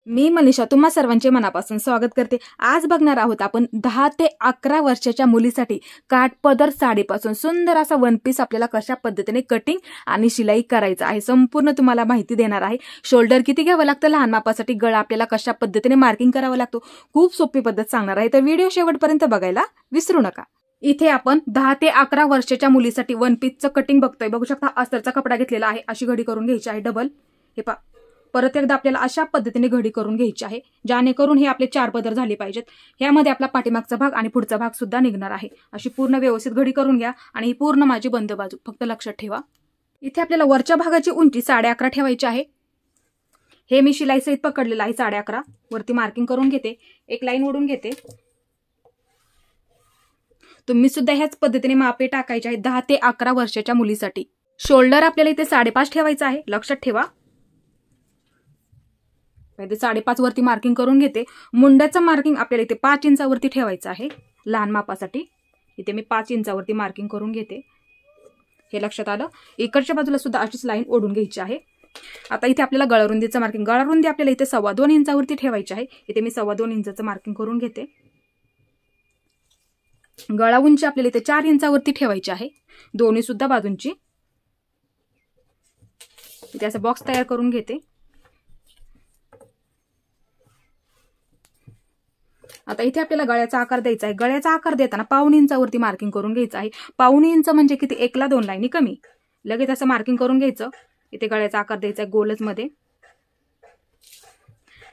मी मनीषा तुम्हा सर्वांचे मनापासून स्वागत करते। आज बघणार आहोत आपण 10 ते 11 वर्षाच्या मुलीसाठी काठपदर साडीपासून सुंदर असा वन पीस आपल्याला कशा पद्धतीने कटिंग आणि शिलाई करायचा आहे, संपूर्ण तुम्हाला माहिती देणार आहे। शोल्डर किती घ्यावं लागतं, लहान मापासाठी गळा आपल्याला कशा पद्धतीने मार्किंग करावं लागतो, खूप सोपी पद्धत सांगणार आहे। तर व्हिडिओ शेवटपर्यंत बघायला विसरू नका। इथे आपण 10 ते 11 वर्षाच्या मुलीसाठी वन पीसचं कटिंग बघतोय। बघू शकता अस्तरचा कपडा घेतलेला आहे, अशी घडी करून घ्यायची आहे डबल। हे पहा, परत एकदा आपल्याला अशा पद्धतीने घडी करून घ्यायची आहे, ज्यानेकरून हे आपले 4 पदर झाले पाहिजेत। ह्यामध्ये आपला पाठीमागचा भाग आणि पुढचा भाग सुद्धा निघणार आहे। अशी पूर्ण व्यवस्थित घडी करून घ्या आणि ही पूर्ण माझी बंद बाजू फक्त लक्षात ठेवा। इथे आपल्याला वरच्या भागाची उंची 11.5 ठेवायची आहे। हे मी शिलाई सहित पकडलेलं आहे 11.5। वरती मार्किंग करून घेते, एक लाईन ओढून घेते। तुम्ही सुद्धा ह्याच पद्धतीने मापे टाकायचे आहेत 10 ते 11 वर्षाच्या मुलीसाठी। शोल्डर आपल्याला इथे 5.5 ठेवायचा आहे, लक्षात ठेवा। इथे 5.5 वरती मार्किंग करून घेते। मुंड्याचं मार्किंग आपल्याला इथे 5 इंचावरती ठेवायचं आहे लहान मापासाठी। इथे मी 5 इंचावरती मार्किंग करून घेते, हे लक्षात आलं। इकडच्या बाजूला सुद्धा अशीच लाईन ओढून घ्यायची आहे। आता इथे आपल्याला गळारुंदीचं मार्किंग, गळारुंदी आपल्याला इथे 2.25 इंचावरती ठेवायची आहे। इथे मी 2.25 इंचाचं मार्किंग करून घेते। गळा उंची आपल्याला इथे 4 इंचावरती ठेवायची आहे, दोन्ही सुद्धा बाजूंची। इथे असं बॉक्स तयार करून घेते। आता इथे आपल्याला गळ्याचा आकार द्यायचा आहे। गळ्याचा आकार देताना 1.25 इंचावरती मार्किंग करून घ्यायचं आहे। 1.25 इंच म्हणजे किती, 1 ला 2 लाईनी कमी। लगेच असं मार्किंग करून घ्यायचं। इथे गळ्याचा आकार द्यायचा आहे गोलच मध्ये।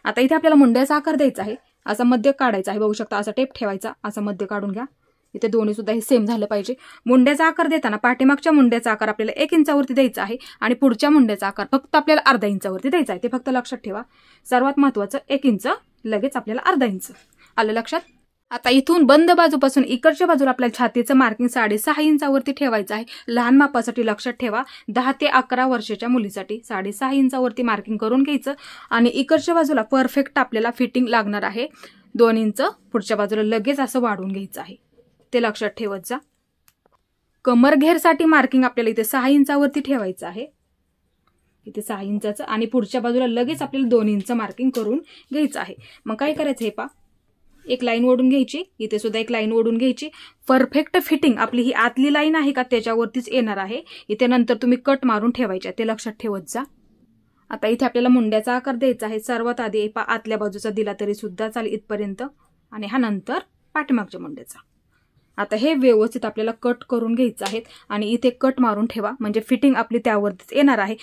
आता इथे आपल्याला मुंड्याचा आकार द्यायचा आहे, असा मध्य काढायचा आहे। बघू शकता असा टेप ठेवायचा, असा मध्य काढून घ्या। इथे दोन्ही सुद्धा हे सेम झालं पाहिजे। मुंड्याचा आकार देताना पाठीमागच्या मुंड्याचा आकार आपल्याला 1 इंचावरती द्यायचा आहे आणि पुढच्या मुंड्याचा आकार फक्त आपल्याला अर्धा इंचावरती द्यायचा आहे, ते फक्त लक्षात ठेवा। सर्वात महत्त्वाचं 1 इंच, लगेच आपल्याला अर्धा इंच, आलं लक्षात। आता इथून बंद बाजूपासून इकडच्या बाजूला आपल्याला छातीचं मार्किंग 6.5 इंचावरती ठेवायचं आहे लहान मापासाठी, लक्षात ठेवा। 10 ते 11 वर्षाच्या मुलीसाठी 6.5 इंचावरती मार्किंग करून घ्यायचं आणि इकडच्या बाजूला परफेक्ट आपल्याला फिटिंग लागणार आहे 2 इंच। पुढच्या बाजूला लगेच असं वाढवून घ्यायचं आहे, ते लक्षात ठेवत जा। कमर घेरसाठी मार्किंग आपल्याला इथे 6 इंचावरती ठेवायचं आहे, इथे 6 इंचाचं, आणि पुढच्या बाजूला लगेच आपल्याला 2 इंच मार्किंग करून घ्यायचं आहे। मग काय करायचं, हे पा एक लाईन ओढून घ्यायची, इथे सुद्धा एक लाईन ओढून घ्यायची। परफेक्ट फिटिंग आपली ही आतली लाईन आहे का त्याच्यावरतीच येणार आहे। इथे नंतर तुम्ही कट मारून ठेवायचे, ते लक्षात ठेवत जा। आता इथे आपल्याला मुंड्याचा आकार द्यायचा आहे। सर्वात आधी पा आतल्या बाजूचा दिला तरी सुद्धा चालेल इथपर्यंत, आणि हा नंतर पाठीमागच्या मुंड्याचा। आता हे व्यवस्थित आपल्याला कट करून घ्यायचं आहे आणि इथे कट मारून ठेवा, म्हणजे फिटिंग आपली त्यावरतीच येणार आहे।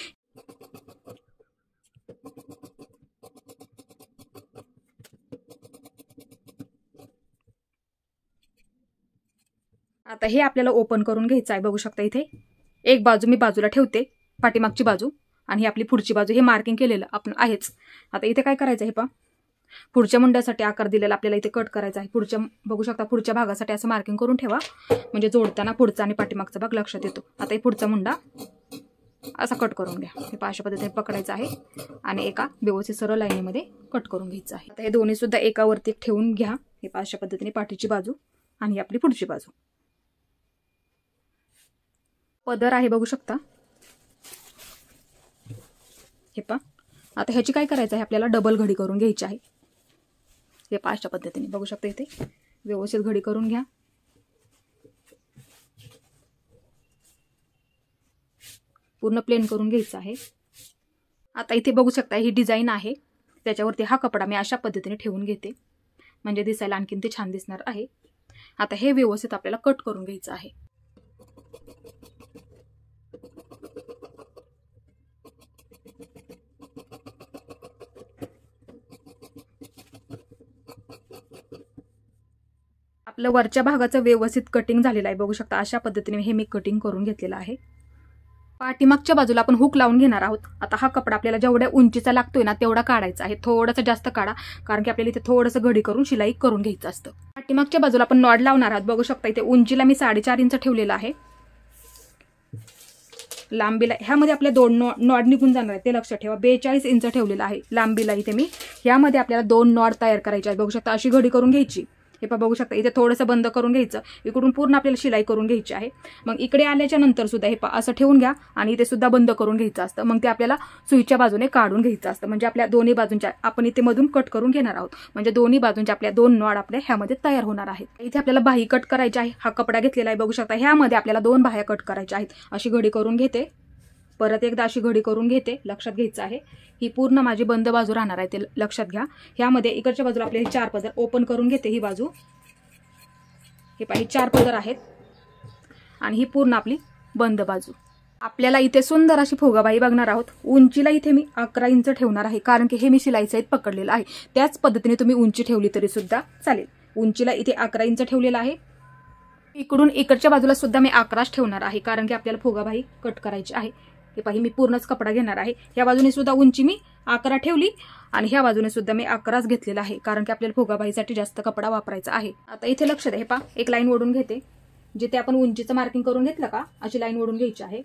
आता हे आपल्याला ओपन करून घ्यायचं आहे। बघू शकता इथे एक बाजू मी बाजूला ठेवते, पाठीमागची बाजू, आणि ही आपली पुढची बाजू, हे मार्किंग केलेलं आपण आहेच। आता इथे काय करायचं, हे पहा पुढच्या मुंड्यासाठी आकार दिलेला आपल्याला इथे कट करायचा आहे। पुढच्या बघू शकता पुढच्या भागासाठी असं मार्किंग करून ठेवा, म्हणजे जोडताना पुढचा आणि पाठीमागचा भाग लक्षात येतो। आता हे पुढचा मुंडा असा कट करून घ्या, हे अशा पद्धतीने पकडायचं आहे आणि एका व्यवस्थित सरळ लाईनीमध्ये कट करून घ्यायचं आहे। आता हे दोन्ही सुद्धा एकावरती ठेवून घ्या, हे अशा पद्धतीने पाठीची बाजू आणि आपली पुढची बाजू। पदर आहे बघू शकता, हे पहा। आता ह्याची काय करायचं आहे, आपल्याला डबल घडी करून घ्यायची आहे। हे अशा पद्धतीने बघू शकता, इथे व्यवस्थित घडी करून घ्या। पूर्ण प्लेन करून घ्यायचं आहे। आता इथे बघू शकता ही डिझाईन आहे, त्याच्यावरती हा कपडा मी अशा पद्धतीने ठेवून घेते, म्हणजे दिसायला आणखीन ते छान दिसणार आहे। आता हे व्यवस्थित आपल्याला कट करून घ्यायचं आहे। आपलं वरच्या भागाचं व्यवस्थित कटिंग झालेलं आहे, बघू शकता अशा पद्धतीने हे मी कटिंग करून घेतलेलं आहे। पाठीमागच्या बाजूला आपण हुक लावून घेणार आहोत। आता हा कपडा आपल्याला जेवढ्या उंचीचा लागतोय ना तेवढा काढायचा आहे, थोडासा जास्त काढा, कारण की आपल्याला इथे थोडंसं घडी करून शिलाई करून घ्यायचं असतं। पाठीमागच्या बाजूला आपण नॉड लावणार आहोत। बघू शकता इथे उंचीला मी 4.5 इंच ठेवलेला आहे, लांबीला ह्यामध्ये आपले 2 नॉड निघून जाणार आहे, ते लक्षात ठेवा। 42 इंच ठेवलेला आहे लांबीला इथे मी। ह्यामध्ये आपल्याला 2 नॉड तयार करायचे आहेत। बघू शकता अशी घडी करून घ्यायची हे पहा बघू शकता इथे थोडंसं बंद करून घ्यायचं, इकडून पूर्ण आपल्याला शिलाई करून घ्यायची आहे। मग इकडे आल्याच्या नंतर सुद्धा हे पहा असं ठेवून घ्या आणि इथे सुद्धा बंद करून घ्यायचं असतं। मग ते आपल्याला सुईच्या बाजूने काढून घ्यायचं असतं, म्हणजे आपल्या दोन्ही बाजूंच्या आपण इथे मधून कट करून घेणार आहोत, म्हणजे दोन्ही बाजूंच्या आपल्या 2 नॉड आपल्या ह्यामध्ये तयार होणार आहेत। इथे आपल्याला बाही कट करायची आहे, हा कपडा घेतलेला आहे बघू शकता, ह्यामध्ये आपल्याला 2 बाह्या कट करायच्या आहेत। अशी घडी करून घेते, परत एकदा अशी घडी करून घेते, लक्षात घ्यायचं आहे ही पूर्ण माझी बंद बाजू राहणार आहे ते लक्षात घ्या। ह्यामध्ये इकडच्या बाजूला आपले 4 पदर ओपन करून घेते, ही बाजू हे पहा 4 पदर आहेत आणि ही पूर्ण आपली बंद बाजू। आपल्याला इथे सुंदर अशी फुगाबाई बघणार आहोत। उंचीला इथे मी 11 इंच ठेवणार आहे, कारण की हे मी शिलाई सहित पकडलेलं आहे। त्याच पद्धतीने तुम्ही उंची ठेवली तरी सुद्धा चालेल। उंचीला इथे 11 इंच ठेवलेला आहे, इकडून इकडच्या बाजूला सुद्धा मी 11च ठेवणार आहे, कारण की आपल्याला फुगाबाई कट करायची आहे। हे पहा मी पूर्णच कपडा घेणार आहे, ह्या बाजूने सुद्धा उंची मी 11 ठेवली आणि ह्या बाजूने सुद्धा मी 11च घेतलेला आहे, कारण की आपल्याला फुगाबाईसाठी जास्त कपडा वापरायचा आहे। आता इथे लक्ष द्या, हे पहा एक लाईन ओढून घेते, जिथे आपण उंचीचं मार्किंग करून घेतलं का अशी लाईन ओढून घ्यायची आहे।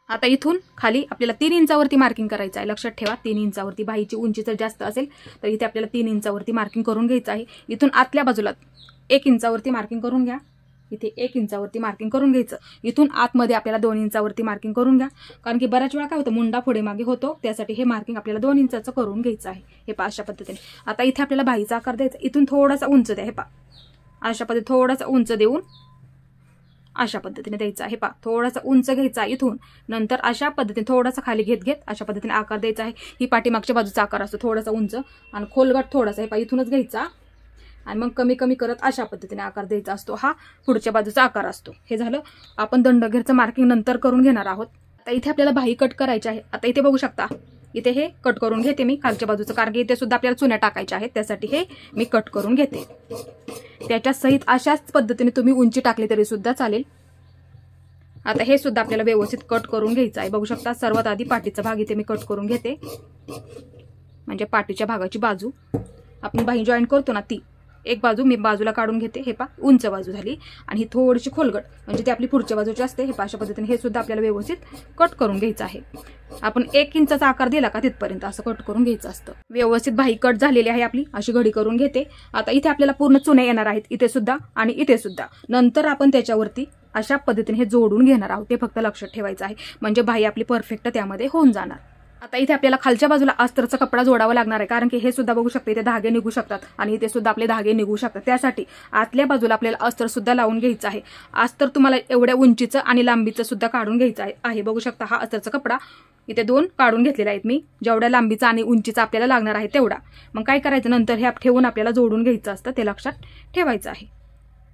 आता इथून खाली आपल्याला 3 इंचावरती मार्किंग करायचं आहे, लक्षात ठेवा 3 इंचावरती। बाहीची उंची जर जास्त असेल तर इथे आपल्याला 3 इंचावरती मार्किंग करून घ्यायचं आहे। इथून आतल्या बाजूला 1 इंचावरती मार्किंग करून घ्या, इथे 1 इंचावरती मार्किंग करून घ्यायचं। इथून आतमध्ये आपल्याला 2 इंचावरती मार्किंग करून घ्या, कारण की बऱ्याच वेळा काय होतं मुंडा पुढे मागे होतो, त्यासाठी हे मार्किंग आपल्याला 2 इंचाचं करून घ्यायचं आहे। हे पहा अशा पद्धतीने। आता इथे आपल्याला बाहीचा आकार द्यायचा, इथून थोडासा उंच द्या, हे पहा अशा पद्धतीने थोडासा उंच देऊन अशा पद्धतीने द्यायचा आहे। पहा थोडासा उंच घ्यायचा इथून, नंतर अशा पद्धतीने थोडासा खाली घेत अशा पद्धतीने आकार द्यायचा आहे। ही पाठीमागच्या बाजूचा आकार असतो थोडासा उंच आणि खोलगट थोडासा, हे पहा इथूनच घ्यायचा आणि मग कमी कमी करत अशा पद्धतीने आकार द्यायचा असतो, हा पुढच्या बाजूचा आकार असतो। हे झालं, आपण दंडघेरचं मार्किंग नंतर करून घेणार आहोत। आता इथे आपल्याला बाही कट करायची आहे। आता इथे बघू शकता इथे हे कट करून घेते मी खालच्या बाजूचं, कारण की इथे सुद्धा आपल्याला चुन्या टाकायच्या आहेत, त्यासाठी हे मी कट करून घेते। त्याच्या सहित अशाच पद्धतीने तुम्ही उंची टाकली तरी सुद्धा चालेल। आता हे सुद्धा आपल्याला व्यवस्थित कट करून घ्यायचं आहे, बघू शकता। सर्वात आधी पाठीचा भाग इथे मी कट करून घेते, म्हणजे पाठीच्या भागाची बाजू आपण बाही जॉईन करतो ना ती एक बाजू मी बाजूला काढून घेते। हे पहा उंच बाजू झाली आणि ही थोडीशी खोलगट, म्हणजे ती आपली पुढच्या बाजूची असते। हे पहा अशा पद्धतीने हे सुद्धा आपल्याला व्यवस्थित कट करून घ्यायचं आहे। आपण 1 इंचाचा आकार दिला का तिथपर्यंत असं कट करून घ्यायचं असतं। व्यवस्थित बाही कट झालेली आहे आपली, अशी घडी करून घेते। आता इथे आपल्याला पूर्ण चुन्या येणार आहेत, इथे सुद्धा आणि इथे सुद्धा। नंतर आपण त्याच्यावरती अशा पद्धतीने हे जोडून घेणार आहोत, ते फक्त लक्षात ठेवायचं आहे, म्हणजे बाही आपली परफेक्ट त्यामध्ये होऊन जाणार। आता इथे आपल्याला खालच्या बाजूला अस्तरचा कपडा जोडावा लागणार आहे, कारण की हे सुद्धा बघू शकता इथे धागे निघू शकतात आणि इथे सुद्धा आपले धागे निघू शकतात। त्यासाठी आतल्या बाजूला आपल्याला अस्तर सुद्धा लावून घ्यायचं आहे। अस्तर तुम्हाला एवढ्या उंचीचं आणि लांबीचं सुद्धा काढून घ्यायचं आहे। बघू शकता हा अस्तरचा कपडा इथे 2 काढून घेतलेला आहेत मी, जेवढ्या लांबीचा आणि उंचीचा आपल्याला लागणार आहे तेवढा। मग काय करायचं, नंतर हे ठेवून आपल्याला जोडून घ्यायचं असतं, ते लक्षात ठेवायचं आहे।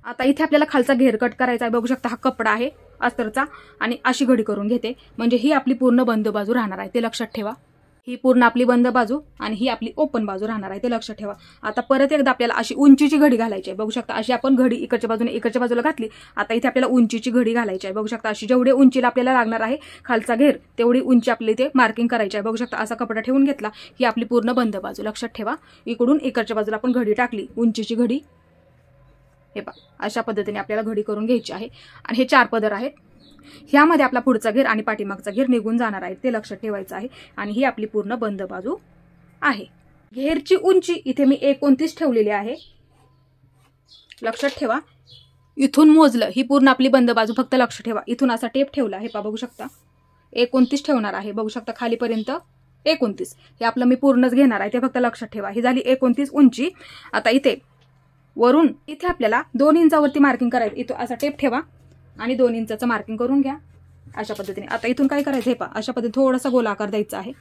आता इथे आपल्याला खालचा घेर कट करायचा आहे, बघू शकता हा कपडा आहे अस्तरचा आणि अशी घडी करून घेते, म्हणजे ही आपली पूर्ण बंद बाजू राहणार आहे, ते लक्षात ठेवा। ही पूर्ण आपली बंद बाजू आणि ही आपली ओपन बाजू राहणार आहे, ते लक्षात ठेवा। आता परत एकदा आपल्याला अशी उंचीची घडी घालायची आहे, बघू शकता अशी आपण घडी इकडच्या बाजूने इकडच्या बाजूला घातली। आता इथे आपल्याला उंचीची घडी घालायची आहे, बघू शकता अशी जेवढे उंचीला आपल्याला लागणार आहे खालचा घेर तेवढी उंची आपली इथे मार्किंग करायची आहे। बघू शकता असा कपडा ठेवून घेतला, ही आपली पूर्ण बंद बाजू लक्षात ठेवा। इकडून इकडच्या बाजूला आपण घडी टाकली, उंचीची घडी, हे पहा अशा पद्धतीने आपल्याला घडी करून घ्यायची आहे। आणि हे 4 पदर आहेत, ह्यामध्ये आपला पुढचा घेर आणि पाठीमागचा घेर निघून जाणार आहे, ते लक्षात ठेवायचं आहे। आणि ही आपली पूर्ण बंद बाजू आहे। घेरची उंची इथे मी 29 ठेवलेली आहे, लक्षात ठेवा। इथून मोजलं ही पूर्ण आपली बंद बाजू, फक्त लक्ष ठेवा इथून असा टेप ठेवला, हे पहा बघू शकता 29 ठेवणार आहे, बघू शकता खालीपर्यंत 29, हे आपलं मी पूर्णच घेणार आहे, ते फक्त लक्षात ठेवा। ही झाली 29 उंची। आता इथे वरून इथे आपल्याला 2 इंचावरती मार्किंग करायचं, इथं असा टेप ठेवा आणि 2 इंचाचं मार्किंग करून घ्या अशा पद्धतीने। आता इथून काय करायचं, हे पहा अशा पद्धतीने थोडासा गोलाकार द्यायचा आहे,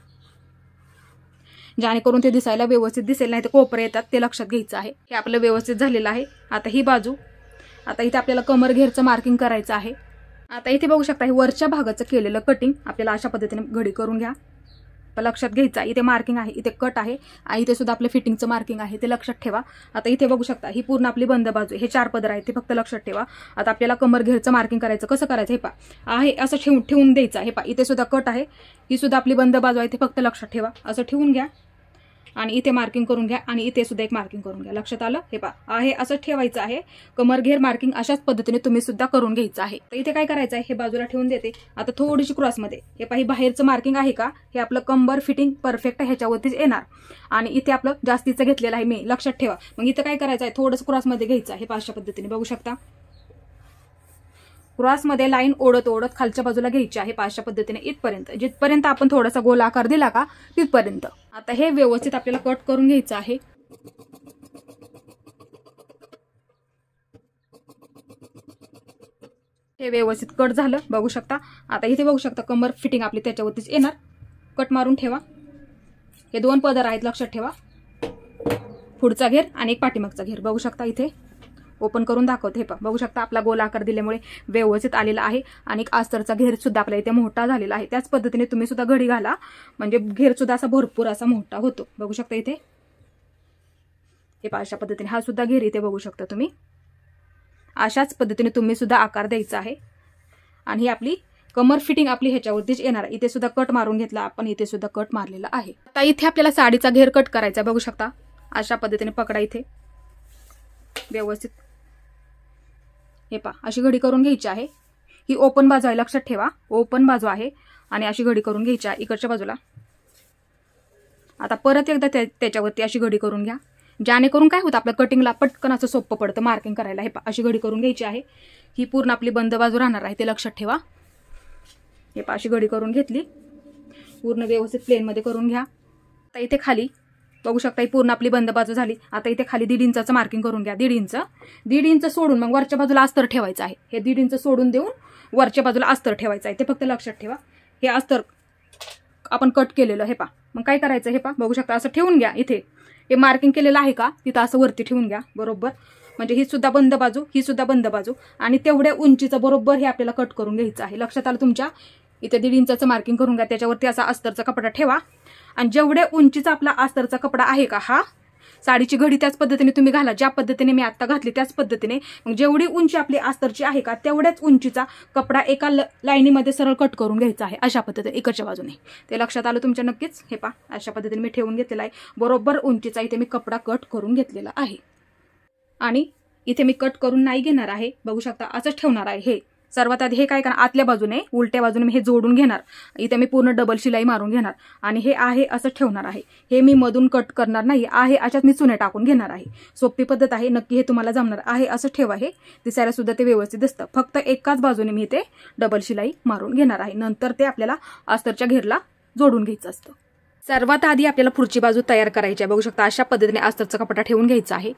जेणेकरून ते दिसायला व्यवस्थित दिसेल, नाही तर कोपरे येतात, ते लक्षात घ्यायचं आहे। हे आपलं व्यवस्थित झालेलं आहे। आता ही बाजू, आता इथे आपल्याला कमर घेरचं मार्किंग करायचं आहे। आता इथे बघू शकता हे वरच्या भागाचं केलेलं कटिंग आपल्याला अशा पद्धतीने घडी करून घ्या, लक्षात घ्यायचं। इथे मार्किंग आहे, इथे कट आहे आणि इथे सुद्धा आपलं फिटिंगचं मार्किंग आहे, ते लक्षात ठेवा। आता इथे बघू शकता ही पूर्ण आपली बंद बाजू, हे 4 पदर आहेत, ते फक्त लक्षात ठेवा। आता आपल्याला कमर घेरचं मार्किंग करायचं, कसं करायचं, हे पहा आहे असं ठेवून द्यायचं, हे पहा इथे सुद्धा कट आहे, ही सुद्धा आपली बंद बाजू आहे, ते फक्त लक्षात ठेवा, असं ठेवून घ्या। आणि इथे मार्किंग करून घ्या आणि इथे सुद्धा एक मार्किंग करून घ्या. लक्षात आलं? हे पहा आहे असं ठेवायचं आहे. कमर घेर मार्किंग अशाच पद्धतीने तुम्ही सुद्धा करून घ्यायचं आहे. तर इथे काय करायचं आहे, हे बाजूला ठेवून देते. आता थोडीशी क्रॉसमध्ये हे पहा, बाहेरचं मार्किंग आहे का, हे आपलं कंबर फिटिंग परफेक्ट ह्याच्यावरतीच येणार. आणि इथे आपलं जास्तीचं घेतलेलं आहे मी, लक्षात ठेवा. मग इथं काय करायचं आहे, थोडंसं क्रॉसमध्ये घ्यायचं आहे. अशा पद्धतीने बघू शकता. क्रॉसमध्ये लाईन ओढत ओढत खालच्या बाजूला घ्यायची आहे. अशा पद्धतीने इथपर्यंत, जिथपर्यंत आपण थोडासा गोल आकार दिला का तिथपर्यंत. आता हे व्यवस्थित आपल्याला कट करून घ्यायचं आहे. हे व्यवस्थित कट झालं बघू शकता. आता इथे बघू शकता कमर फिटिंग आपली त्याच्यावरतीच येणार. कट मारून ठेवा. हे 2 पदर आहेत, लक्षात ठेवा. पुढचा घेर आणि एक पाठीमागचा घेर बघू शकता. इथे ओपन करून दाखवते. हे बघू शकता आपला गोल आकार दिल्यामुळे व्यवस्थित आलेला आहे. आणि अस्तरचा घेर सुद्धा आपल्या इथे मोठा झालेला आहे. त्याच पद्धतीने तुम्ही सुद्धा घडी घाला, म्हणजे घेर सुद्धा असा भरपूर असा मोठा होतो. बघू शकता इथे हे अशा पद्धतीने हा सुद्धा घेर इथे बघू शकता तुम्ही. अशाच पद्धतीने तुम्ही सुद्धा आकार द्यायचा आहे. आणि ही आपली कमर फिटिंग आपली ह्याच्यावरतीच येणार. इथे सुद्धा कट मारून घेतला आपण, इथे सुद्धा कट मारलेला आहे. आता इथे आपल्याला साडीचा घेर कट करायचा. बघू शकता अशा पद्धतीने पकडा. इथे व्यवस्थित हे पहा अशी घडी करून घ्यायची आहे. ही ओपन बाजू आहे, लक्षात ठेवा. ओपन बाजू आहे आणि अशी घडी करून घ्यायची आहे इकडच्या बाजूला. आता परत एकदा त्याच्यावरती अशी घडी करून घ्या, ज्यानेकरून काय होतं आपलं कटिंगला पटकन असं सोपं पडतं मार्किंग करायला. हे पहा अशी घडी करून घ्यायची आहे. ही पूर्ण आपली बंद बाजू राहणार आहे, ते लक्षात ठेवा. हे पहा अशी घडी करून घेतली. पूर्ण व्यवस्थित प्लेनमध्ये करून घ्या. आता इथे खाली बघू शकता ही पूर्ण आपली बंद बाजू झाली. आता इथे खाली 1.5 इंचाचं मार्किंग करून घ्या. 1.5 इंच सोडून मग वरच्या बाजूला अस्तर ठेवायचं आहे. हे 1.5 इंच सोडून देऊन वरच्या बाजूला अस्तर ठेवायचं आहे, ते फक्त लक्षात ठेवा. हे अस्तर आपण कट केलेलं. हे पहा मग काय करायचं, हे पहा बघू शकता असं ठेवून घ्या. इथे हे मार्किंग केलेलं आहे का तिथं असं वरती ठेवून घ्या बरोबर. म्हणजे ही सुद्धा बंद बाजू, ही सुद्धा बंद बाजू. आणि तेवढ्या उंचीचं बरोबर हे आपल्याला कट करून घ्यायचं आहे. लक्षात आलं तुमच्या? इथे 1.5 इंचाचं मार्किंग करून घ्या. त्याच्यावरती असा अस्तरचा कपडा ठेवा. आणि जेवढ्या उंचीचा आपला अस्तरचा कपडा आहे का, हा साडीची घडी त्याच पद्धतीने तुम्ही घाला, ज्या पद्धतीने मी आता घातली त्याच पद्धतीने. मग जेवढी उंची आपली अस्तरची आहे का तेवढ्याच उंचीचा कपडा एका लाईनीमध्ये सरळ कट करून घ्यायचा आहे अशा पद्धतीने इकडच्या बाजूने. ते लक्षात आलं तुमच्या नक्कीच? हे पहा अशा पद्धतीने मी ठेवून घेतलेला आहे. बरोबर उंचीचा इथे मी कपडा कट करून घेतलेला आहे. आणि इथे मी कट करून नाही घेणार आहे, बघू शकता असंच ठेवणार आहे. हे सर्वात आधी हे काय करणार, आतल्या बाजूने उलट्या बाजूने मी हे जोडून घेणार. इथे मी पूर्ण डबल शिलाई मारून घेणार आणि हे आहे असं ठेवणार आहे. हे मी मधून कट करणार नाही आहे, अशाच मी चुने टाकून घेणार आहे. सोपी पद्धत आहे, नक्की हे तुम्हाला जमणार आहे. असं ठेवा, हे दिसायला सुद्धा ते व्यवस्थित दिसतं. फक्त एकाच बाजूने मी ते डबल शिलाई मारून घेणार आहे. नंतर ते आपल्याला अस्तरच्या घेरला जोडून घ्यायचं असतं. सर्वात आधी आपल्याला पुढची बाजू तयार करायची आहे. बघू शकता अशा पद्धतीने अस्तरचा कपडा ठेवून घ्यायचा आहे.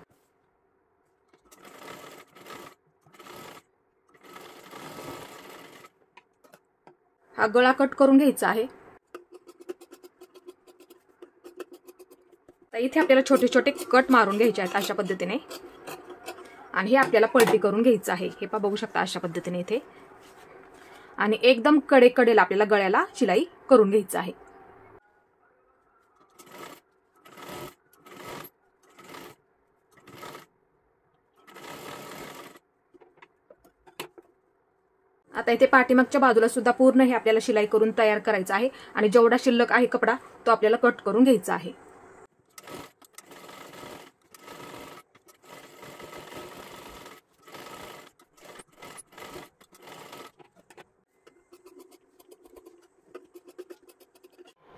हा गळा कट करून घ्यायचा आहे. तर इथे आपल्याला छोटे छोटे कट मारून घ्यायचे आहेत अशा पद्धतीने. आणि हे आपल्याला पलटी करून घ्यायचं आहे. हे पहा बघू शकता अशा पद्धतीने इथे. आणि एकदम कडेला आपल्याला गळ्याला शिलाई करून घ्यायचं आहे. आता इथे पाठीमागच्या बाजूला सुद्धा पूर्ण हे आपल्याला शिलाई करून तयार करायचं आहे. आणि जेवढा शिल्लक आहे कपडा तो आपल्याला कट करून घ्यायचा आहे.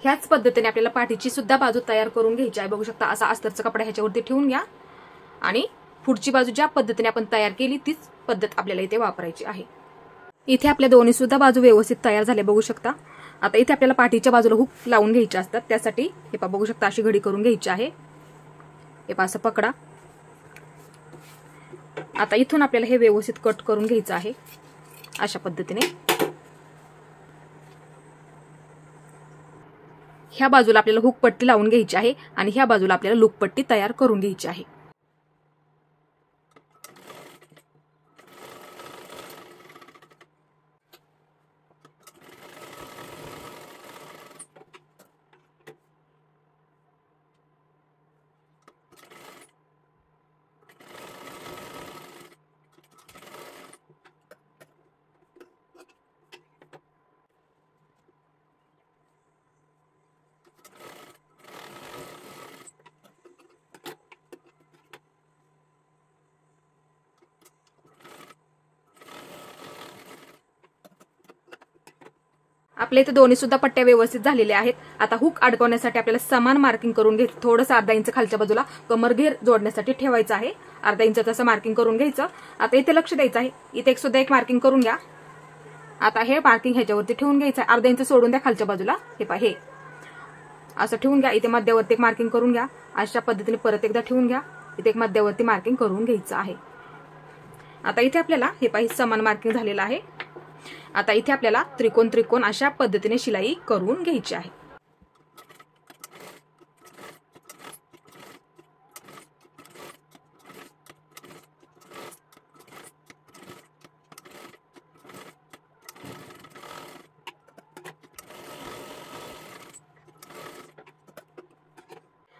ह्याच पद्धतीने आपल्याला पाठीची सुद्धा बाजू तयार करून घ्यायची आहे. बघू शकता असा अस्तरचा कपडा ह्याच्यावरती ठेवून घ्या. आणि पुढची बाजू ज्या पद्धतीने आपण तयार केली तीच पद्धत आपल्याला इथे वापरायची आहे. इथे आपल्या दोन्ही सुद्धा बाजू व्यवस्थित तयार झाले बघू शकता. आता इथे आपल्याला पाठीच्या बाजूला हुक लावून घ्यायचे असतात. त्यासाठी हे पहा बघू शकता अशी घडी करून घ्यायची आहे. हे पहा असं पकडा. आता इथून आपल्याला हे व्यवस्थित कट करून घ्यायचं आहे अशा पद्धतीने. ह्या बाजूला आपल्याला हुक पट्टी लावून घ्यायची आहे आणि ह्या बाजूला आपल्याला लूप पट्टी तयार करून घ्यायची आहे. आपल्या इथे दोन्ही सुद्धा पट्ट्या व्यवस्थित झालेल्या आहेत. आता हुक अडकवण्यासाठी आपल्याला समान मार्किंग करून घ्यायचं. थोडंसं अर्धा इंच खालच्या बाजूला कमरघेर जोडण्यासाठी ठेवायचं आहे. अर्धा इंच तसं मार्किंग करून घ्यायचं. आता इथे लक्ष द्यायचं आहे. इथे सुद्धा एक मार्किंग करून घ्या. आता हे मार्किंग ह्याच्यावरती ठेवून घ्यायचं आहे. अर्धा इंच सोडून द्या खालच्या बाजूला. हे पहा, हे असं ठेवून घ्या. इथे मध्यावरती एक मार्किंग करून घ्या. अशा पद्धतीने परत एकदा ठेवून घ्या. इथे एक मध्यावरती मार्किंग करून घ्यायचं आहे. आता इथे आपल्याला हे पहा समान मार्किंग झालेलं आहे. आता इथे आपल्याला त्रिकोण त्रिकोण अशा पद्धतीने शिलाई करून घ्यायची आहे.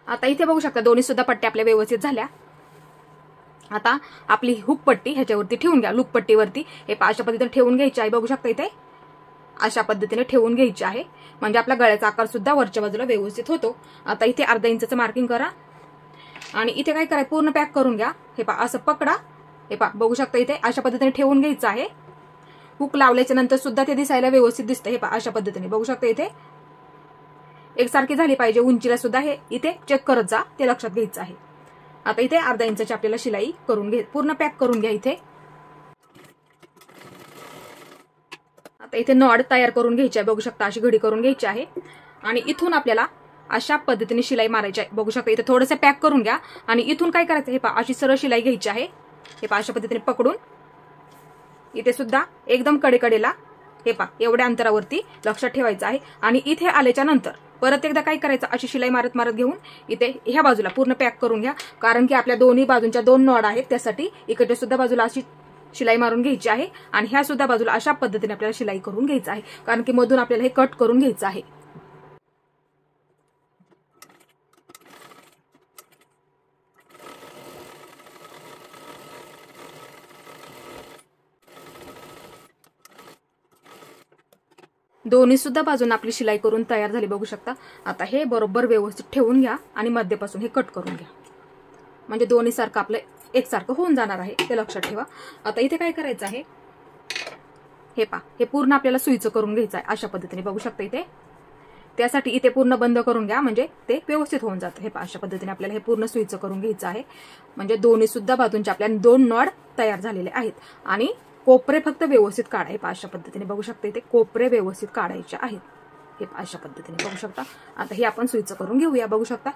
आता इथे बघू शकता दोन्ही सुद्धा पट्ट्या आपल्या व्यवस्थित झाल्या. आता आपली हुक पट्टी ह्याच्यावरती ठेवून घ्या. लूप पट्टीवरती हे अशा पद्धतीने ठेवून घ्यायची आहे. बघू शकता इथे अशा पद्धतीने ठेवून घ्यायची आहे. म्हणजे आपला गळ्याचा आकार सुद्धा वरच्या बाजूला व्यवस्थित होतो. आता इथे अर्धा इंचचं मार्किंग करा आणि इथे काय करायचं पूर्ण पॅक करून घ्या. हे पहा असं पकडा. हे पहा बघू शकता इथे अशा पद्धतीने ठेवून घ्यायचं आहे. हुक लावल्याच्या नंतर सुद्धा ते दिसायला व्यवस्थित दिसतं. हे पहा अशा पद्धतीने बघू शकता इथे एकसारखी झाली पाहिजे. उंचीला सुद्धा हे इथे चेक करत जा, ते लक्षात घ्यायचं आहे. आता इथे अर्धा इंचची आपल्याला शिलाई करून घ्या. पूर्ण पॅक करून घ्या इथे. आता इथे नॉड तयार करून घ्यायची आहे. बघू शकता अशी घडी करून घ्यायची आहे आणि इथून आपल्याला अशा पद्धतीने शिलाई मारायची आहे. बघू शकता इथे थोडंसं पॅक करून घ्या आणि इथून काय करायचं हे पहा अशी सरळ शिलाई घ्यायची आहे. हे पहा अशा पद्धतीने पकडून इथे सुद्धा एकदम कडेकडेला हे पहा एवढ्या अंतरावरती लक्षात ठेवायचं आहे. आणि इथे आल्याच्या नंतर परत एकदा काय करायचं अशी शिलाई मारत मारत घेऊन इथे ह्या बाजूला पूर्ण पॅक करून घ्या. कारण की आपल्या दोन्ही बाजूंच्या दोन नॉड आहेत, त्यासाठी इकडे सुद्धा बाजूला अशी शिलाई मारून घ्यायची आहे आणि ह्या सुद्धा बाजूला अशा पद्धतीने आपल्याला शिलाई करून घ्यायचं आहे. कारण की मधून आपल्याला हे कट करून घ्यायचं आहे. दोन्ही सुद्धा बाजून आपली शिलाई करून तयार झाली. बघू शकता. आता हे बरोबर व्यवस्थित ठेवून घ्या आणि मध्यपासून हे कट करून घ्या. म्हणजे दोन्ही सारखं आपलं एकसारखं होऊन जाणार आहे, ते लक्षात ठेवा. आता इथे काय करायचं आहे हे पहा हे पूर्ण आपल्याला सुईचं करून घ्यायचं आहे अशा पद्धतीने. बघू शकता इथे त्यासाठी इथे पूर्ण बंद करून घ्या म्हणजे ते व्यवस्थित होऊन जातं. हे पहा अशा पद्धतीने आपल्याला हे पूर्ण सुईचं करून घ्यायचं आहे. म्हणजे दोन्ही सुद्धा बाजूंच्या आपल्या दोन नॉड तयार झालेले आहेत आणि कोपरे फक्त व्यवस्थित काढाय. अशा पद्धतीने बघू शकता इथे कोपरे व्यवस्थित काढायचे आहेत. हे अशा पद्धतीने बघू शकता. आता हे आपण सुईचं करून घेऊया. बघू शकता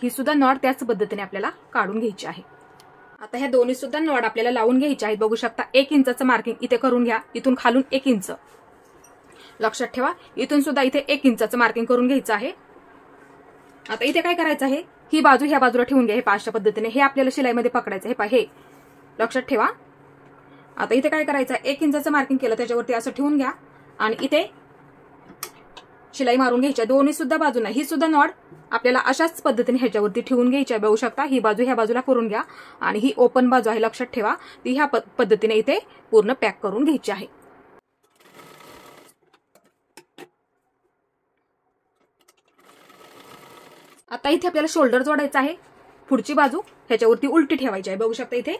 ही सुद्धा नॉड त्याच पद्धतीने आपल्याला काढून घ्यायची आहे. आता ह्या दोन्ही सुद्धा नॉड आपल्याला लावून घ्यायचे आहेत. बघू शकता 1 इंचाचं मार्किंग इथे करून घ्या. इथून खालून 1 इंच लक्षात ठेवा. इथून सुद्धा इथे 1 इंचाचं मार्किंग करून घ्यायचं आहे. आता इथे काय करायचं आहे ही बाजू ह्या बाजूला ठेवून घ्या. हे अशा पद्धतीने हे आपल्याला शिलाईमध्ये पकडायचं. हे पहा हे लक्षात ठेवा. आता इथे काय करायचं 1 इंचाचं मार्किंग केलं त्याच्यावरती असं ठेवून घ्या आणि इथे शिलाई मारून घ्यायची. दोन्ही सुद्धा बाजूला ही सुद्धा नॉड आपल्याला अशाच पद्धतीने ह्याच्यावरती ठेवून घ्यायची आहे. बघू शकता ही बाजू ह्या बाजूला करून घ्या आणि ही ओपन बाजू आहे लक्षात ठेवा ती ह्या पद्धतीने इथे पूर्ण पॅक करून घ्यायची आहे. आता इथे आपल्याला शोल्डर जोडायचा आहे. पुढची बाजू ह्याच्यावरती उलटी ठेवायची आहे. बघू शकता इथे.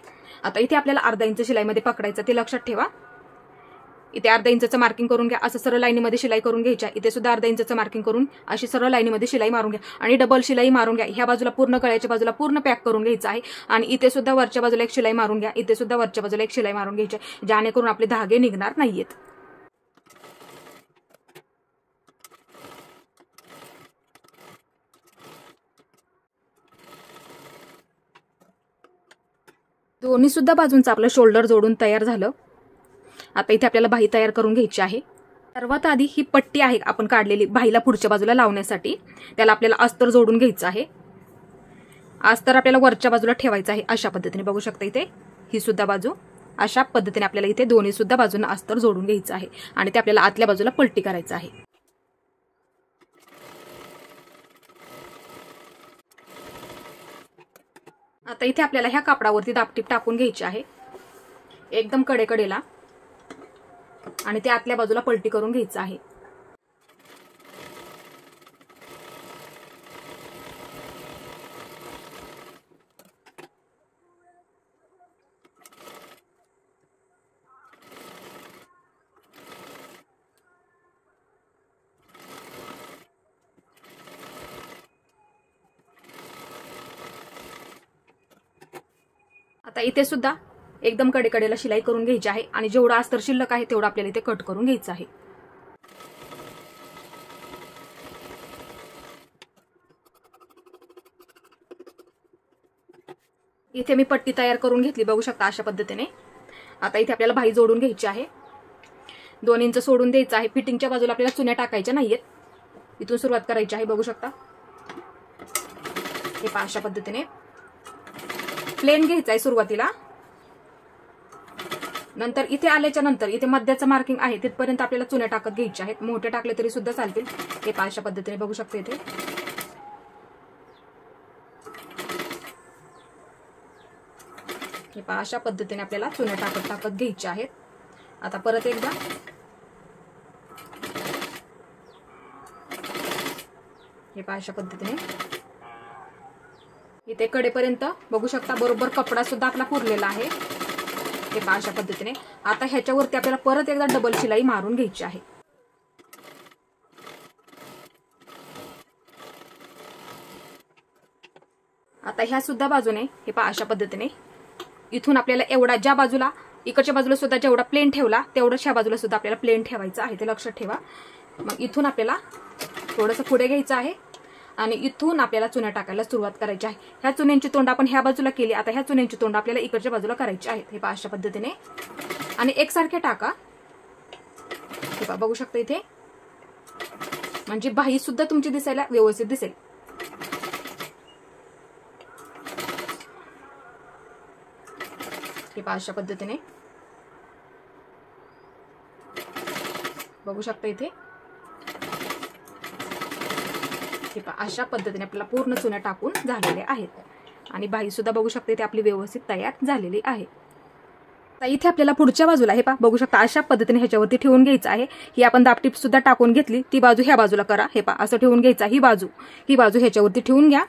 आता इथे आपल्याला अर्धा इंच शिलाईमध्ये पकडायचं ते लक्षात ठेवा. इथे अर्धा इंचचं मार्किंग करून घ्या. असं सरळ लाईनीमध्ये शिलाई करून घ्यायची. इथे सुद्धा अर्धा इंचचं मार्किंग करून अशी सरळ लाईनीमध्ये शिलाई मारून घ्या आणि डबल शिलाई मारून घ्या. ह्या बाजूला पूर्ण गळ्याच्या बाजूला पूर्ण पॅक करून घ्यायचं आहे आणि इथे सुद्धा वरच्या बाजूला एक शिलाई मारून घ्या. इथे सुद्धा वरच्या बाजूला एक शिलाई मारून घ्यायची जेणेकरून आपले धागे निघणार नाहीयेत. दोन्ही सुद्धा बाजूंचं आपलं शोल्डर जोडून तयार झालं. आता इथे आपल्याला बाही तयार करून घ्यायची आहे. सर्वात आधी ही पट्टी आहे आपण काढलेली बाहीला पुढच्या बाजूला लावण्यासाठी त्याला आपल्याला अस्तर जोडून घ्यायचं आहे. अस्तर आपल्याला वरच्या बाजूला ठेवायचं आहे अशा पद्धतीने. बघू शकता इथे ही सुद्धा बाजू अशा पद्धतीने आपल्याला इथे दोन्ही सुद्धा बाजूंना अस्तर जोडून घ्यायचं आहे आणि ते आपल्याला आतल्या बाजूला पलटी करायचं आहे. आता इथे आपल्याला ह्या कापडावरती दापटीप टाकून घ्यायची आहे एकदम कडेकडेला आणि ते आतल्या बाजूला पलटी करून घ्यायचं आहे. आता इथे सुद्धा एकदम कडेकडेला शिलाई करून घ्यायची आहे आणि जेवढा अस्तर शिल्लक आहे तेवढा आपल्याला इथे कट करून घ्यायचं आहे. इथे मी पट्टी तयार करून घेतली, बघू शकता अशा पद्धतीने. आता इथे आपल्याला बाही जोडून घ्यायची आहे. 2 इंच सोडून द्यायचं आहे. फिटिंगच्या बाजूला आपल्याला चुन्या टाकायच्या नाहीयेत. इथून सुरुवात करायची आहे, बघू शकता. हे पहा अशा पद्धतीने प्लेन घ्यायचं आहे सुरुवातीला. नंतर इथे आल्याच्या नंतर इथे मध्याचं मार्किंग आहे तिथपर्यंत आपल्याला चुन्या टाकत घ्यायच्या आहेत. मोठे टाकले तरी सुद्धा चालतील. हे पहा अशा पद्धतीने बघू शकता. इथे हे पहा अशा पद्धतीने आपल्याला चुन्या टाकत घ्यायच्या आहेत. आता परत एकदा हे पहा अशा पद्धतीने इथे कडेपर्यंत बघू शकता. बरोबर कपडा सुद्धा आपला पुरलेला आहे. हे पहा अशा पद्धतीने. आता ह्याच्यावरती आपल्याला परत एकदा डबल शिलाई मारून घ्यायची आहे. आता ह्या सुद्धा बाजूने हे पहा अशा पद्धतीने इथून आपल्याला एवढा ज्या बाजूला इकडच्या बाजूला सुद्धा जेवढा प्लेन ठेवला तेवढंच ह्या बाजूला सुद्धा आपल्याला प्लेन ठेवायचं आहे, ते लक्षात ठेवा. मग इथून आपल्याला थोडंसं पुढे घ्यायचं आहे आणि इथून आपल्याला चुन्या टाकायला सुरुवात करायची आहे. ह्या चुन्यांची तोंड आपण ह्या बाजूला केली. आता ह्या चुन्यांची तोंड आपल्याला इकडच्या बाजूला करायची आहेत. हे पहा अशा पद्धतीने आणि एकसारखे टाका. हे पहा बघू शकता इथे, म्हणजे बाही सुद्धा तुमची दिसायला व्यवस्थित दिसेल. हे पहा अशा पद्धतीने बघू शकता इथे. हे पहा अशा पद्धतीने आपल्याला पूर्ण चुन्या टाकून झालेले आहेत आणि बाही सुद्धा बघू शकता इथे आपली व्यवस्थित तयार झालेली आहे. आता इथे आपल्याला पुढच्या बाजूला हे पहा बघू शकता अशा पद्धतीने ह्याच्यावरती ठेवून घ्यायचं आहे. ही आपण दाबटीप सुद्धा टाकून घेतली. ती बाजू ह्या बाजूला करा. हे पहा असं ठेवून घ्यायचं. ही बाजू ह्याच्यावरती ठेवून घ्या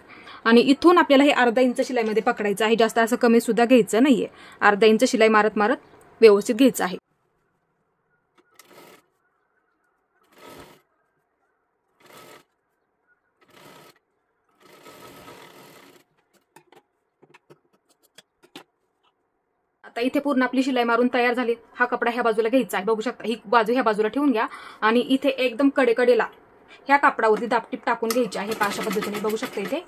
आणि इथून आपल्याला हे अर्धा इंच शिलाईमध्ये पकडायचं आहे. जास्त असं कमी सुद्धा घ्यायचं नाहीये. अर्धा इंच शिलाई मारत मारत व्यवस्थित घ्यायचं आहे. आता इथे पूर्ण आपली शिलाई मारून तयार झाली. हा कपडा ह्या बाजूला घ्यायचा आहे. बघू शकता ही बाजू ह्या बाजूला ठेवून घ्या आणि इथे एकदम कडेकडेला ह्या कापडावरती दाबटीप टाकून घ्यायची आहे. अशा पद्धतीने बघू शकता इथे.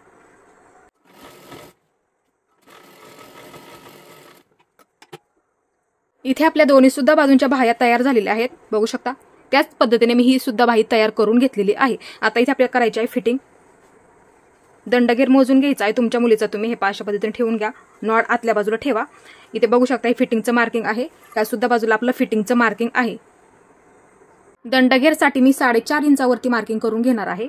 इथे आपल्या दोन्ही सुद्धा बाजूंच्या बाह्या तयार झालेल्या आहेत, बघू शकता. त्याच पद्धतीने मी ही सुद्धा बाही तयार करून घेतलेली आहे. आता इथे आपल्याला करायची आहे फिटिंग. दंडगेर मोजून घ्यायचा आहे तुमच्या मुलीचा. तुम्ही हे अशा पद्धतीने ठेवून घ्या. नॉट आतल्या बाजूला ठेवा. इथे बघू शकता हे फिटिंगचं मार्किंग आहे. त्या सुद्धा बाजूला आपलं फिटिंगचं मार्किंग आहे. दंडगेरसाठी मी 4.5 इंचावरती मार्किंग करून घेणार आहे.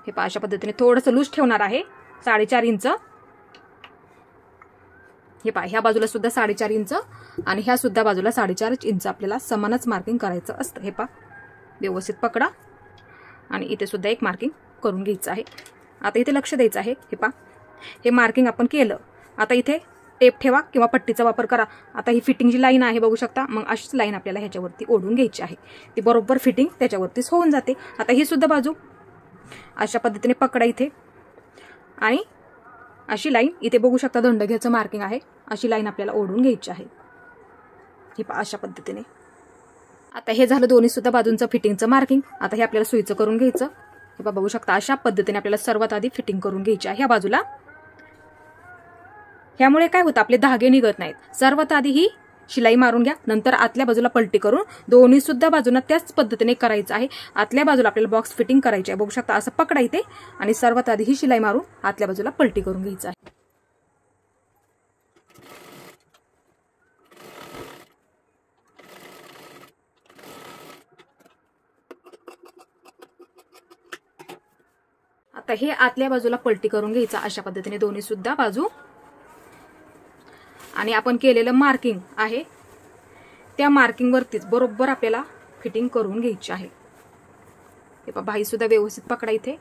हे अशा पद्धतीने थोडंसं लूज ठेवणार आहे. 4.5 इंच. हे ह्या बाजूला सुद्धा 4.5 इंच आणि ह्या सुद्धा बाजूला 4.5 इंच आपल्याला समानच मार्किंग करायचं असतं. हे व्यवस्थित पकडा आणि इथे सुद्धा एक मार्किंग करून घ्यायचं आहे. आता इथे लक्ष द्यायचं आहे. हे मार्किंग आपण केलं. आता इथे टेप ठेवा किंवा पट्टीचा वापर करा. आता ही फिटिंगची लाईन आहे, बघू शकता. मग अशीच लाईन आपल्याला ह्याच्यावरती ओढून घ्यायची आहे. ती बरोबर फिटिंग त्याच्यावरतीच होऊन जाते. आता ही सुद्धा बाजू अशा पद्धतीने पकडा इथे आणि अशी लाईन इथे बघू शकता दंडगेरचं मार्किंग आहे. अशी लाईन आपल्याला ओढून घ्यायची आहे. ही अशा पद्धतीने. आता हे झालं दोन्ही सुद्धा बाजूंचं फिटिंगचं मार्किंग. आता हे आपल्याला सुईचं करून घ्यायचं. हे बघू शकता अशा पद्धतीने आपल्याला सर्वात आधी फिटिंग करून घ्यायची आहे ह्या बाजूला. ह्यामुळे काय होतं, आपले धागे निघत नाहीत. सर्वात आधी ही शिलाई मारून घ्या. नंतर आतल्या बाजूला पलटी करून दोन्ही सुद्धा बाजूंना त्याच पद्धतीने करायचं आहे. आतल्या बाजूला आपल्याला बॉक्स फिटिंग करायची आहे. बघू शकता असं पकडा इथे आणि सर्वात आधी ही शिलाई मारून आतल्या बाजूला पलटी करून घ्यायचं आहे. आता हे आतल्या बाजूला पलटी करून घ्यायचं अशा पद्धतीने दोन्ही सुद्धा बाजू. आणि आपण केलेलं मार्किंग आहे त्या मार्किंग वरतीच बरोबर आपल्याला फिटिंग करून घ्यायची आहे. हे बाही सुद्धा व्यवस्थित पकडा इथे.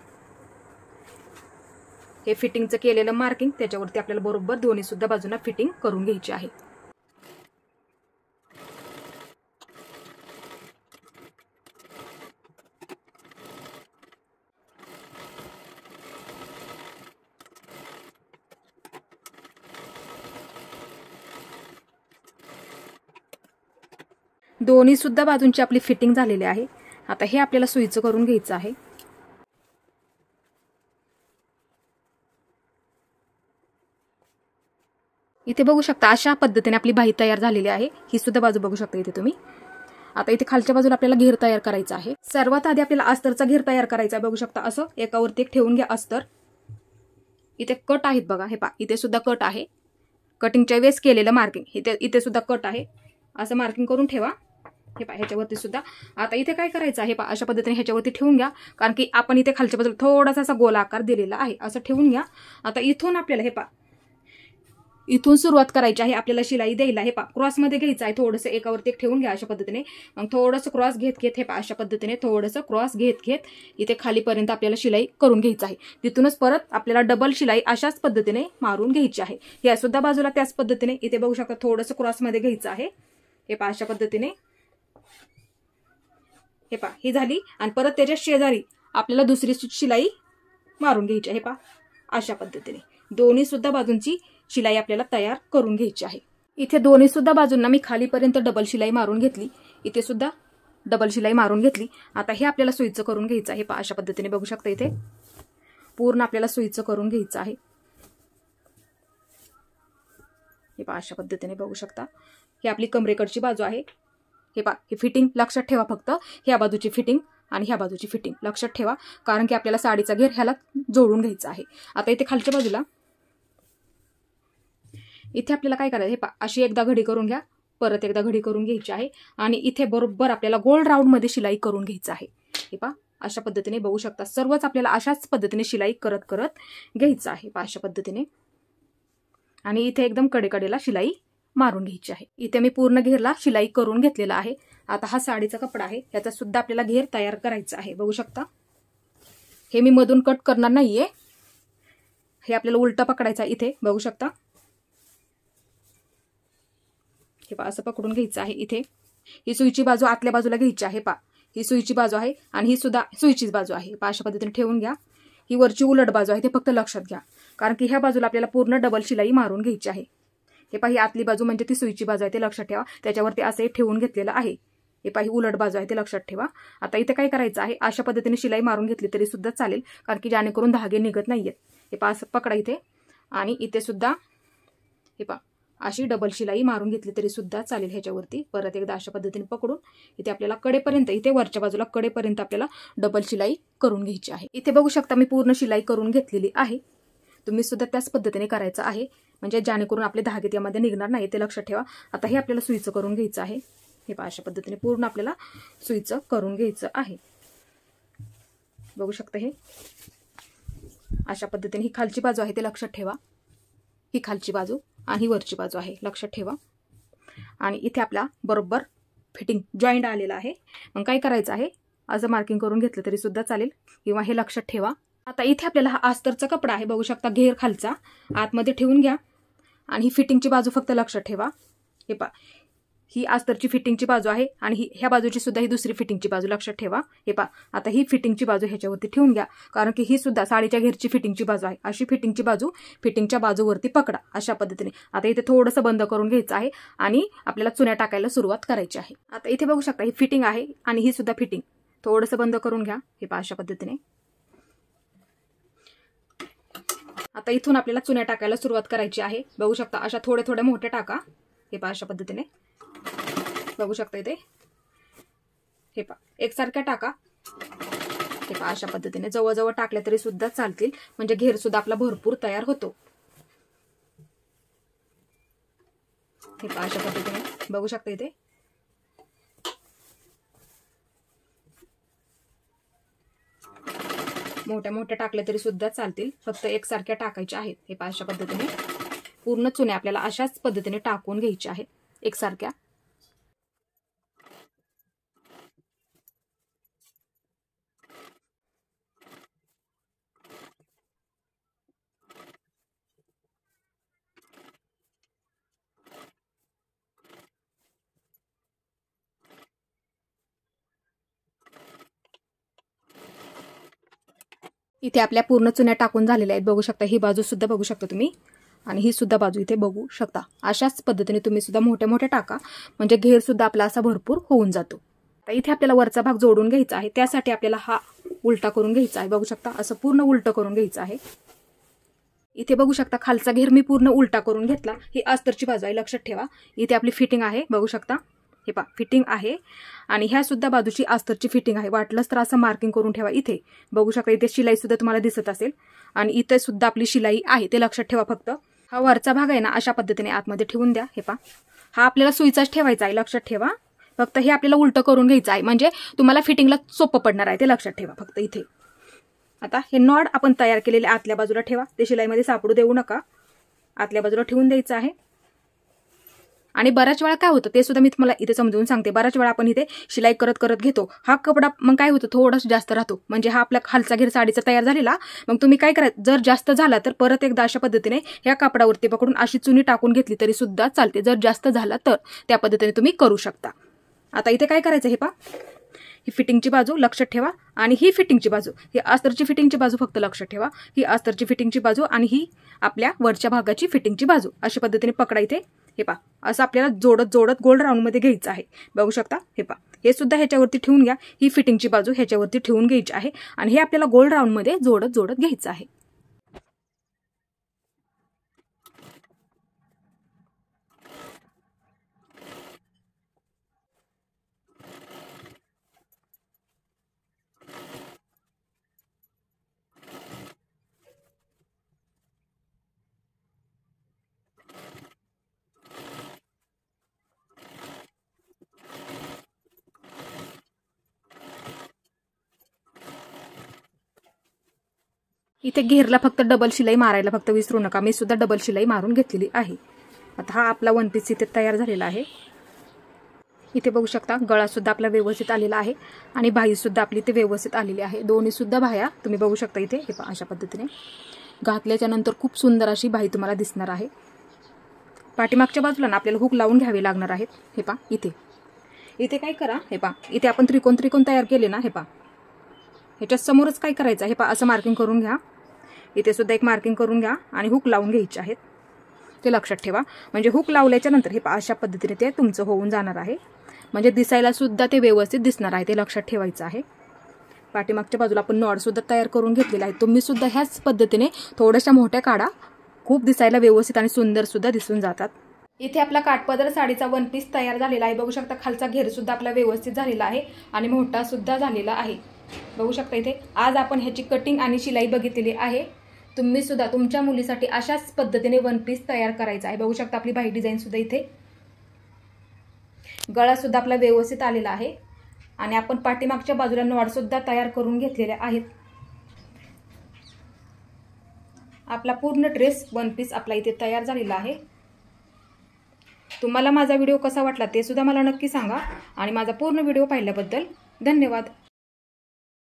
हे फिटिंगचं केलेलं मार्किंग त्याच्यावरती आपल्याला बरोबर दोन्ही सुद्धा बाजूंना फिटिंग करून घ्यायची आहे. दोन्ही सुद्धा बाजूंची आपली फिटिंग झालेली आहे. आता हे आपल्याला सुईचं करून घ्यायचं आहे. इथे बघू शकता अशा पद्धतीने आपली बाही तयार झालेली आहे. ही सुद्धा बाजू बघू शकता इथे तुम्ही. आता इथे खालच्या बाजूला आपल्याला घेर तयार करायचा आहे. सर्वात आधी आपल्याला अस्तरचा घेर तयार करायचा आहे. बघू शकता असं एकावरती एक ठेवून घ्या अस्तर. इथे कट आहेत बघा, हे पहा इथे सुद्धा कट आहे. कटिंगच्या वेळेस केलेलं मार्किंग इथे सुद्धा कट आहे. असं मार्किंग करून ठेवा. हे पहा ह्याच्यावरती सुद्धा. आता इथे काय करायचं आहे, पहा अशा पद्धतीने ह्याच्यावरती ठेवून घ्या, कारण की आपण इथे खालच्या बाजूला थोडासा असा गोल आकार दिलेला आहे. असं ठेवून घ्या. आता इथून आपल्याला हे पहा इथून सुरुवात करायची आहे. आपल्याला शिलाई द्यायला हे पहा क्रॉसमध्ये घ्यायचं आहे. थोडंसं एकावरती एक ठेवून घ्या अशा पद्धतीने. मग थोडंसं क्रॉस घेत हे पहा अशा पद्धतीने थोडंसं क्रॉस घेत इथे खालीपर्यंत आपल्याला शिलाई करून घ्यायची आहे. तिथूनच परत आपल्याला डबल शिलाई अशाच पद्धतीने मारून घ्यायची आहे. या सुद्धा बाजूला त्याच पद्धतीने इथे बघू शकता थोडंसं क्रॉसमध्ये घ्यायचं आहे. हे पहा अशा पद्धतीने. हे पहा ही झाली. आणि परत त्याच्या शेजारी आपल्याला दुसरी शिलाई मारून घ्यायची आहे. हे पहा अशा पद्धतीने दोन्ही सुद्धा बाजूंची शिलाई आपल्याला तयार करून घ्यायची आहे. इथे दोन्ही सुद्धा बाजूंना मी खालीपर्यंत डबल शिलाई मारून घेतली. इथे सुद्धा डबल शिलाई मारून घेतली. आता हे आपल्याला सुईचं करून घ्यायचं आहे. पहा अशा पद्धतीने बघू शकता इथे पूर्ण आपल्याला सुईचं करून घ्यायचं आहे. हे पहा अशा पद्धतीने बघू शकता. ही आपली कमरेकडची बाजू आहे. हे पहा ही फिटिंग लक्षात ठेवा. फक्त ह्या बाजूची फिटिंग आणि ह्या बाजूची फिटिंग लक्षात ठेवा, कारण की आपल्याला साडीचा घेर ह्याला जोडून घ्यायचा आहे. आता इथे खालच्या बाजूला इथे आपल्याला काय करायचं, हे पहा अशी एकदा घडी करून घ्या, परत एकदा घडी करून घ्यायची आहे. आणि इथे बरोबर आपल्याला गोल राऊंड मध्ये शिलाई करून घ्यायचं आहे. हे पहा अशा पद्धतीने बघू शकता. सर्वच आपल्याला अशाच पद्धतीने शिलाई करत करत घ्यायचं आहे. पहा अशा पद्धतीने. आणि इथे एकदम कडेकडेला शिलाई मारून घ्यायची आहे. इथे मी पूर्ण घेरला शिलाई करून घेतलेला आहे. आता हा साडीचा कपडा आहे, याचा सुद्धा आपल्याला घेर तयार करायचा आहे. बघू शकता हे मी मधून कट करणार नाहीये. हे आपल्याला उलटा पकडायचा इथे बघू शकता. हे पहा असं पकडून घ्यायचं आहे. इथे ही सुईची बाजू आतल्या बाजूला घ्यायची आहे. पहा ही सुईची बाजू आहे आणि ही सुद्धा सुईचीच बाजू आहे. पहा अशा पद्धतीने ठेवून घ्या. ही वरची उलट बाजू आहे ते फक्त लक्षात घ्या, कारण की ह्या बाजूला आपल्याला पूर्ण डबल शिलाई मारून घ्यायची आहे. हे पहा ही आतली बाजू म्हणजे ती सुईची बाजू आहे ते लक्षात ठेवा. त्याच्यावरती असे ठेवून घेतलेलं आहे. हे पहा ही उलट बाजू आहे ते लक्षात ठेवा. आता इथे काय करायचं आहे, अशा पद्धतीने शिलाई मारून घेतली तरी सुद्धा चालेल, कारण की जेणेकरून धागे निघत नाहीयेत. हे पहा असं पकडा इथे. आणि इथे सुद्धा हे पहा अशी डबल शिलाई मारून घेतली तरी सुद्धा चालेल. ह्याच्यावरती परत एकदा अशा पद्धतीने पकडून इथे आपल्याला कडेपर्यंत, इथे वरच्या बाजूला कडेपर्यंत आपल्याला डबल शिलाई करून घ्यायची आहे. इथे बघू शकता मी पूर्ण शिलाई करून घेतलेली आहे. तुम्ही सुद्धा त्याच पद्धतीने करायचं आहे, म्हणजे जेणेकरून आपले धागे त्यामध्ये निघणार नाही ते लक्षात ठेवा. आता हे आपल्याला सुईचं करून घ्यायचं आहे. हे पहा अशा पद्धतीने पूर्ण आपल्याला सुईचं करून घ्यायचं आहे. बघू शकता हे अशा पद्धतीने. ही खालची बाजू आहे ते लक्षात ठेवा. ही खालची बाजू आणि ही वरची बाजू आहे लक्षात ठेवा. आणि इथे आपला बरोबर फिटिंग जॉईंट आलेला आहे. मग काय करायचं आहे, असं मार्किंग करून घेतलं तरी सुद्धा चालेल, किंवा हे लक्षात ठेवा. आता इथे आपल्याला हा अस्तरचा कपडा आहे बघू शकता. घेर खालचा आतमध्ये ठेवून घ्या आणि ही फिटिंगची बाजू फक्त लक्षात ठेवा. हे पहा ही अस्तरची फिटिंगची बाजू आहे आणि ह्या बाजूची सुद्धा ही दुसरी फिटिंगची बाजू लक्षात ठेवा. हे पहा आता ही फिटिंगची बाजू ह्याच्यावरती ठेवून घ्या, कारण की ही सुद्धा साडीच्या घेरची फिटिंगची बाजू आहे. अशी फिटिंगची बाजू फिटिंगच्या बाजूवरती पकडा अशा पद्धतीने. आता इथे थोडंसं बंद करून घ्यायचं आहे आणि आपल्याला चुन्या टाकायला सुरुवात करायची आहे. आता इथे बघू शकता ही फिटिंग आहे आणि ही सुद्धा फिटिंग. थोडंसं बंद करून घ्या. हे पहा अशा पद्धतीने. आता इथून आपल्याला चुन्या टाकायला सुरुवात करायची आहे. बघू शकता अशा थोड्या थोड्या मोठ्या टाका. हे पहा अशा पद्धतीने बघू शकता इथे. हे पहा एकसारख्या टाका. हे पहा अशा पद्धतीने जवळजवळ टाकल्या तरी सुद्धा चालतील, म्हणजे घेर सुद्धा आपला भरपूर तयार होतो. हे पहा अशा पद्धतीने बघू शकता इथे. मोठ्या मोठ्या टाकल्या तरी सुद्धा चालतील, फक्त एकसारख्या टाकायच्या आहेत. हे पहा अशा पद्धतीने पूर्ण चुन्या आपल्याला अशाच पद्धतीने टाकून घ्यायच्या आहेत एकसारख्या. इथे आपल्या पूर्ण चुन्या टाकून झालेल्या आहेत बघू शकता. ही बाजू सुद्धा बघू शकता तुम्ही. आणि ही सुद्धा बाजू इथे बघू शकता। अशाच पद्धतीने तुम्ही सुद्धा मोठे मोठे टाका, म्हणजे घेर सुद्धा आपला असा भरपूर होऊन जातो। आता इथे आपल्याला वरचा भाग जोडून घ्यायचा आहे, त्यासाठी आपल्याला हा उलटा करून घ्यायचा आहे। बघू शकता असं पूर्ण उलटं करून घ्यायचं आहे। इथे बघू शकता खालचा घेर मी पूर्ण उलटा करून घेतला। ही अस्तरची बाजू आहे, लक्षात ठेवा। इथे आपली फिटिंग आहे, बघू शकता हे पहा फिटिंग आहे, आणि ह्या सुद्धा बाजूची अस्तरची फिटिंग आहे। वाटलंच तर असं मार्किंग करून ठेवा। इथे बघू शकता इथे शिलाई सुद्धा तुम्हाला दिसत असेल, आणि इथे सुद्धा आपली शिलाई आहे, ते लक्षात ठेवा। फक्त हा वरचा भाग आहे ना अशा पद्धतीने आतमध्ये ठेवून द्या। हे पहा हा आपल्याला सुईचाच ठेवायचा आहे, लक्षात ठेवा। फक्त हे आपल्याला उलटं करून घ्यायचं आहे, म्हणजे तुम्हाला फिटिंगला सोपं पडणार आहे, ते लक्षात ठेवा फक्त इथे। आता हे नॉड आपण तयार केलेले आतल्या बाजूला ठेवा, ते शिलाईमध्ये सापडू देऊ नका, आतल्या बाजूला ठेवून द्यायचं आहे। आणि बऱ्याच वेळा काय होतं ते सुद्धा मी तुम्हाला इथे समजून सांगते। बऱ्याच वेळा आपण इथे शिलाई करत करत घेतो, हा कपडा मग काय होतं थोडासा जास्त राहतो, म्हणजे हा आपला खालचा घेर साडीचा तयार झालेला। मग तुम्ही काय करायचं, जर जास्त झाला तर परत एकदा अशा पद्धतीने ह्या कापडावरती पकडून अशी चुनी टाकून घेतली तरी सुद्धा चालते। जर जास्त झाला तर त्या पद्धतीने तुम्ही करू शकता। आता इथे काय करायचं हे पहा, ही फिटिंगची बाजू लक्षात ठेवा, आणि ही फिटिंगची बाजू, ही अस्तरची फिटिंगची बाजू फक्त लक्षात ठेवा। ही अस्तरची फिटिंगची बाजू आणि ही आपल्या वरच्या भागाची फिटिंगची बाजू अशा पद्धतीने पकडा। इथे हे पहा असं आपल्याला जोडत जोडत गोल्ड राऊंड मध्ये घ्यायचं आहे, बघू शकता। हे पहा हे सुद्धा ह्याच्यावरती ठेवून घ्या, ही फिटिंगची बाजू ह्याच्यावरती ठेवून घ्यायची आहे, आणि हे आपल्याला गोल्ड राऊंड मध्ये जोडत जोडत घ्यायचं आहे। इथे घेरला फक्त डबल शिलाई मारायला फक्त विसरू नका, मी सुद्धा डबल शिलाई मारून घेतलेली आहे। आता हा आपला वन पीस इथे तयार झालेला आहे। इथे बघू शकता गळा सुद्धा आपला व्यवस्थित आलेला आहे, आणि बाही सुद्धा आपली इथे व्यवस्थित आलेली आहे। दोन्ही सुद्धा बाह्या तुम्ही बघू शकता इथे, हे पहा अशा पद्धतीने घातल्याच्या नंतर खूप सुंदर अशी बाही तुम्हाला दिसणार आहे। पाठीमागच्या बाजूला ना आपल्याला हुक लावून घ्यावे लागणार आहेत। हे पहा इथे इथे काय करा, हे पहा इथे आपण त्रिकोण त्रिकोण तयार केले ना, हे पहा ह्याच्या समोरच काय करायचं, हे पहा असं मार्किंग करून घ्या। इथे सुद्धा एक मार्किंग करून घ्या, आणि हुक लावून घ्यायचे आहेत, ते लक्षात ठेवा। म्हणजे हुक लावल्याच्या नंतर हे पहा अशा पद्धतीने ते तुमचं होऊन जाणार आहे, म्हणजे दिसायला सुद्धा ते व्यवस्थित दिसणार आहे, ते लक्षात ठेवायचं आहे। पाठीमागच्या बाजूला आपण नॉड सुद्धा तयार करून घेतलेला आहे। तुम्ही सुद्धा ह्याच पद्धतीने थोड्याशा मोठ्या काढा, खूप दिसायला व्यवस्थित आणि सुंदर सुद्धा दिसून जातात। इथे आपला काठपदर साडीचा वन पीस तयार झालेला आहे, बघू शकता। खालचा घेर सुद्धा आपला व्यवस्थित झालेला आहे, आणि मोठा सुद्धा झालेला आहे, बघू शकता। इथे आज आपण ह्याची कटिंग आणि शिलाई बघितलेली आहे। तुम्ही सुद्धा तुमच्या मुलीसाठी अशाच पद्धतीने वन पीस तयार करायचा आहे, बघू शकता। आपली बाही डिझाईन सुद्धा इथे, गळा सुद्धा आपला व्यवस्थित आलेला आहे, आणि आपण पाठीमागच्या बाजूला नॉड सुद्धा तयार करून घेतलेले आहेत। आपला पूर्ण ड्रेस वन पीस आपला इथे तयार झालेला आहे। तुम्हाला माझा व्हिडिओ कसा वाटला ते सुद्धा मला नक्की सांगा, आणि माझा पूर्ण व्हिडिओ पाहिल्याबद्दल धन्यवाद।